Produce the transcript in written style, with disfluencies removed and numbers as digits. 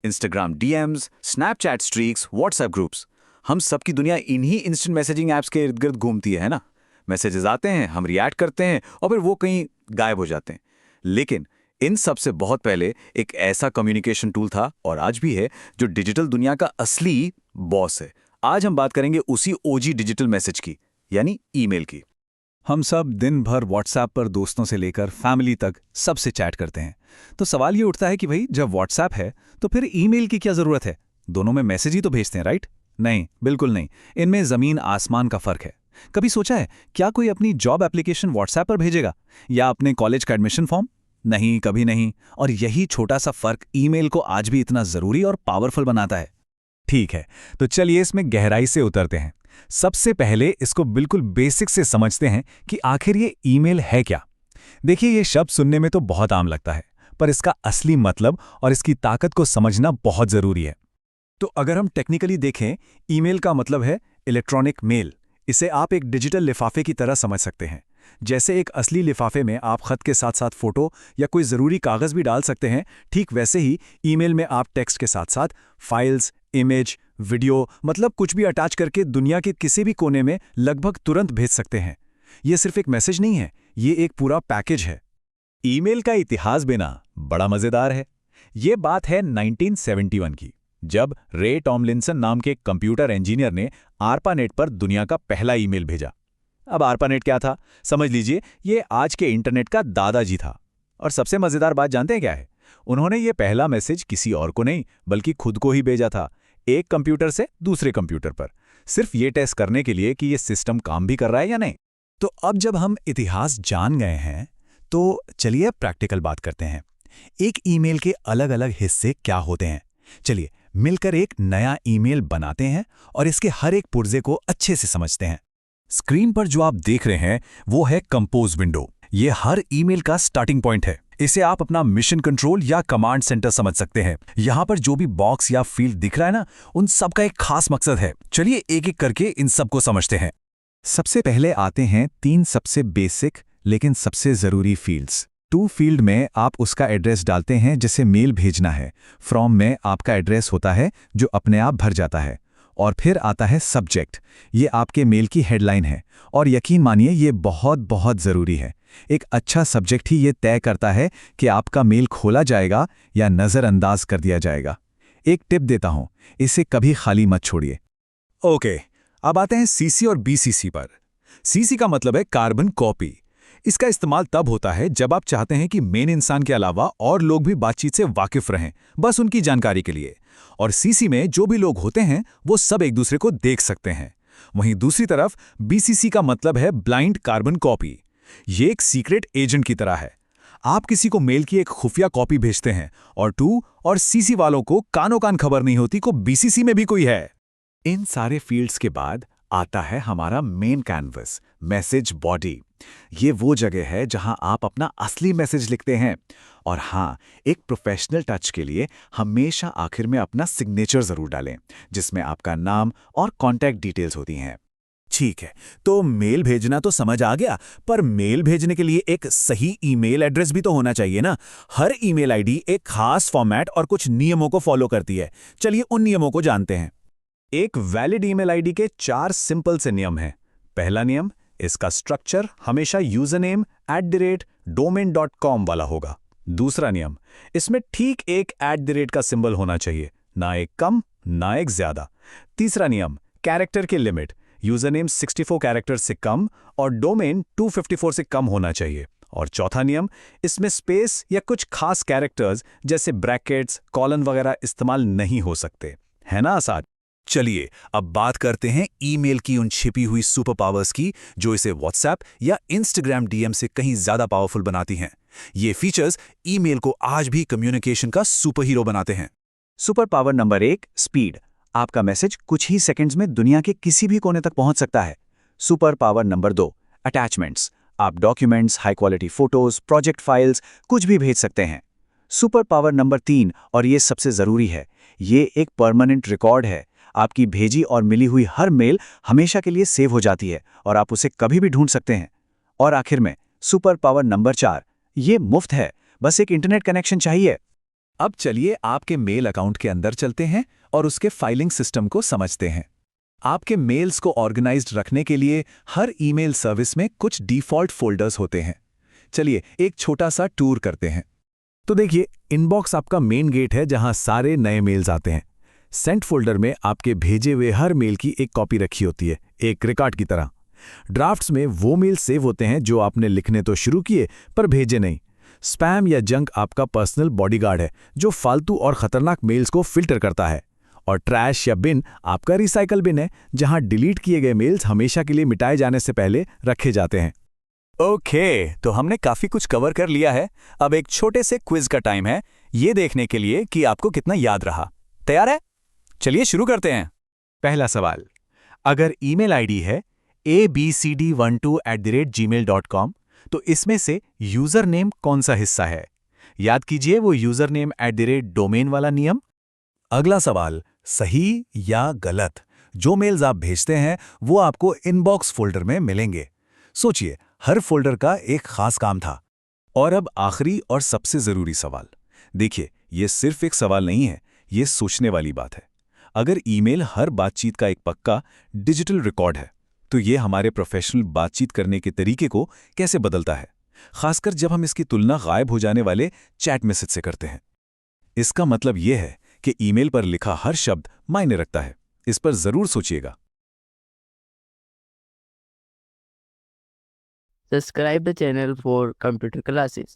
Instagram DMs, Snapchat streaks, WhatsApp groups. हम सबकी दुनिया इन्हीं इंस्टेंट मैसेजिंग ऐप्स के इर्द गिर्द घूमती है ना। मैसेजेस आते हैं, हम रिएक्ट करते हैं और फिर वो कहीं गायब हो जाते हैं। लेकिन इन सब से बहुत पहले एक ऐसा कम्युनिकेशन टूल था, और आज भी है, जो डिजिटल दुनिया का असली बॉस है। आज हम बात करेंगे उसी ओजी डिजिटल मैसेज की, यानी ईमेल की। हम सब दिन भर व्हाट्सएप पर दोस्तों से लेकर फैमिली तक सबसे चैट करते हैं। तो सवाल ये उठता है कि भाई जब व्हाट्सएप है तो फिर ईमेल की क्या ज़रूरत है? दोनों में मैसेज ही तो भेजते हैं, राइट? नहीं, बिल्कुल नहीं। इनमें ज़मीन आसमान का फ़र्क है। कभी सोचा है क्या कोई अपनी जॉब एप्लीकेशन व्हाट्सएप पर भेजेगा, या अपने कॉलेज का एडमिशन फॉर्म? नहीं, कभी नहीं। और यही छोटा सा फ़र्क ईमेल को आज भी इतना ज़रूरी और पावरफुल बनाता है। ठीक है, तो चलिए इसमें गहराई से उतरते हैं। सबसे पहले इसको बिल्कुल बेसिक से समझते हैं कि आखिर ये ईमेल है क्या। देखिए, ये शब्द सुनने में तो बहुत आम लगता है, पर इसका असली मतलब और इसकी ताकत को समझना बहुत जरूरी है। तो अगर हम टेक्निकली देखें, ईमेल का मतलब है इलेक्ट्रॉनिक मेल। इसे आप एक डिजिटल लिफाफे की तरह समझ सकते हैं। जैसे एक असली लिफाफे में आप खत के साथ साथ फोटो या कोई ज़रूरी कागज़ भी डाल सकते हैं, ठीक वैसे ही ईमेल में आप टेक्स्ट के साथ साथ फाइल्स, इमेज, वीडियो, मतलब कुछ भी अटैच करके दुनिया के किसी भी कोने में लगभग तुरंत भेज सकते हैं। ये सिर्फ एक मैसेज नहीं है, ये एक पूरा पैकेज है। ईमेल का इतिहास बिना बड़ा मजेदार है। ये बात है 1971 की, जब रे टॉमलिंसन नाम के कंप्यूटर इंजीनियर ने आरपानेट पर दुनिया का पहला ईमेल भेजा। अब आरपानेट क्या था? समझ लीजिए, ये आज के इंटरनेट का दादाजी था। और सबसे मजेदार बात जानते हैं क्या है? उन्होंने ये पहला मैसेज किसी और को नहीं, बल्कि खुद को ही भेजा था, एक कंप्यूटर से दूसरे कंप्यूटर पर, सिर्फ ये टेस्ट करने के लिए कि ये सिस्टम काम भी कर रहा है या नहीं। तो अब जब हम इतिहास जान गए हैं, तो चलिए अब प्रैक्टिकल बात करते हैं। एक ईमेल के अलग अलग हिस्से क्या होते हैं? चलिए मिलकर एक नया ईमेल बनाते हैं और इसके हर एक पुर्जे को अच्छे से समझते हैं। स्क्रीन पर जो आप देख रहे हैं वो है कंपोज विंडो। ये हर ईमेल का स्टार्टिंग पॉइंट है। इसे आप अपना मिशन कंट्रोल या कमांड सेंटर समझ सकते हैं। यहाँ पर जो भी बॉक्स या फील्ड दिख रहा है ना, उन सब का एक खास मकसद है। चलिए एक एक करके इन सब को समझते हैं। सबसे पहले आते हैं 3 सबसे बेसिक लेकिन सबसे जरूरी फील्ड्स। टू फील्ड में आप उसका एड्रेस डालते हैं जिसे मेल भेजना है। फ्रॉम में आपका एड्रेस होता है जो अपने आप भर जाता है। और फिर आता है सब्जेक्ट। ये आपके मेल की हेडलाइन है, और यकीन मानिए ये बहुत बहुत ज़रूरी है। एक अच्छा सब्जेक्ट ही ये तय करता है कि आपका मेल खोला जाएगा या नज़रअंदाज कर दिया जाएगा। एक टिप देता हूं, इसे कभी खाली मत छोड़िए। ओके, अब आते हैं सीसी और बीसीसी पर। सीसी का मतलब है कार्बन कॉपी। इसका इस्तेमाल तब होता है जब आप चाहते हैं कि मेन इंसान के अलावा और लोग भी बातचीत से वाकिफ रहें, बस उनकी जानकारी के लिए। और सीसी में जो भी लोग होते हैं वो सब एक दूसरे को देख सकते हैं। वहीं दूसरी तरफ बीसीसी का मतलब है ब्लाइंड कार्बन कॉपी। ये एक सीक्रेट एजेंट की तरह है। आप किसी को मेल की एक खुफिया कॉपी भेजते हैं और टू और सीसी वालों को कानो कान खबर नहीं होती को बीसीसी में भी कोई है। इन सारे फील्ड्स के बाद आता है हमारा मेन कैनवस, मैसेज बॉडी। ये वो जगह है जहां आप अपना असली मैसेज लिखते हैं। और हाँ, एक प्रोफेशनल टच के लिए हमेशा आखिर में अपना सिग्नेचर जरूर डालें, जिसमें आपका नाम और कॉन्टैक्ट डिटेल्स होती हैं। ठीक है, तो मेल भेजना तो समझ आ गया, पर मेल भेजने के लिए एक सही ईमेल एड्रेस भी तो होना चाहिए ना। हर ईमेल आईडी एक खास फॉर्मेट और कुछ नियमों को फॉलो करती है। चलिए उन नियमों को जानते हैं। एक वैलिड ईमेल आईडी के 4 सिंपल से नियम हैं। पहला नियम, इसका स्ट्रक्चर हमेशा यूजरनेम @domain.com वाला होगा। दूसरा नियम, इसमें ठीक एक @ का सिंबल होना चाहिए, ना एक कम ना एक ज्यादा। तीसरा नियम, कैरेक्टर की लिमिट, यूजरनेम 64 कैरेक्टर से कम और डोमेन 254 से कम होना चाहिए। और चौथा नियम, इसमें स्पेस या कुछ खास कैरेक्टर्स जैसे ब्रैकेट्स, कॉलन वगैरह इस्तेमाल नहीं हो सकते। है ना आसान? चलिए अब बात करते हैं ईमेल की उन छिपी हुई सुपर पावर्स की, जो इसे व्हाट्सएप या इंस्टाग्राम डीएम से कहीं ज्यादा पावरफुल बनाती हैं। ये फीचर्स ईमेल को आज भी कम्युनिकेशन का सुपर हीरो बनाते हैं। Super power number 1, speed. आपका मैसेज कुछ ही सेकंड्स में दुनिया के किसी भी कोने तक पहुंच सकता है। Super power number 2, attachments. आप documents, high quality photos, project files कुछ भी भेज सकते हैं। सुपर पावर नंबर 3, और ये सबसे जरूरी है, ये एक परमानेंट रिकॉर्ड है। आपकी भेजी और मिली हुई हर मेल हमेशा के लिए सेव हो जाती है और आप उसे कभी भी ढूंढ सकते हैं। और आखिर में सुपर पावर नंबर 4, ये मुफ्त है, बस एक इंटरनेट कनेक्शन चाहिए। अब चलिए आपके मेल अकाउंट के अंदर चलते हैं और उसके फाइलिंग सिस्टम को समझते हैं। आपके मेल्स को ऑर्गेनाइज्ड रखने के लिए हर ईमेल सर्विस में कुछ डिफ़ॉल्ट फ़ोल्डर्स होते हैं। चलिए एक छोटा सा टूर करते हैं। तो देखिए, इनबॉक्स आपका मेन गेट है जहां सारे नए मेल्स आते हैं। सेंट फोल्डर में आपके भेजे हुए हर मेल की एक कॉपी रखी होती है, एक रिकॉर्ड की तरह। ड्राफ्ट्स में वो मेल सेव होते हैं जो आपने लिखने तो शुरू किए पर भेजे नहीं। स्पैम या जंक आपका पर्सनल बॉडीगार्ड है जो फालतू और खतरनाक मेल्स को फिल्टर करता है। और ट्रैश या बिन आपका रिसाइकल बिन है जहां डिलीट किए गए मेल्स हमेशा के लिए मिटाए जाने से पहले रखे जाते हैं। ओके, तो हमने काफी कुछ कवर कर लिया है। अब एक छोटे से क्विज का टाइम है, ये देखने के लिए कि आपको कितना याद रहा। तैयार है? चलिए शुरू करते हैं। पहला सवाल, अगर ईमेल आईडी है abcd12@gmail.com, तो इसमें से यूजर नेम कौन सा हिस्सा है? याद कीजिए वो यूजर नेम @डोमेन वाला नियम। अगला सवाल, सही या गलत? जो मेल्स आप भेजते हैं वो आपको इनबॉक्स फोल्डर में मिलेंगे। सोचिए, हर फोल्डर का एक खास काम था। और अब आखिरी और सबसे जरूरी सवाल। देखिए, ये सिर्फ एक सवाल नहीं है, ये सोचने वाली बात है। अगर ईमेल हर बातचीत का एक पक्का डिजिटल रिकॉर्ड है, तो ये हमारे प्रोफेशनल बातचीत करने के तरीके को कैसे बदलता है, खासकर जब हम इसकी तुलना गायब हो जाने वाले चैट मैसेज से करते हैं। इसका मतलब यह है कि ईमेल पर लिखा हर शब्द मायने रखता है। इस पर जरूर सोचिएगा। Subscribe the channel for computer classes.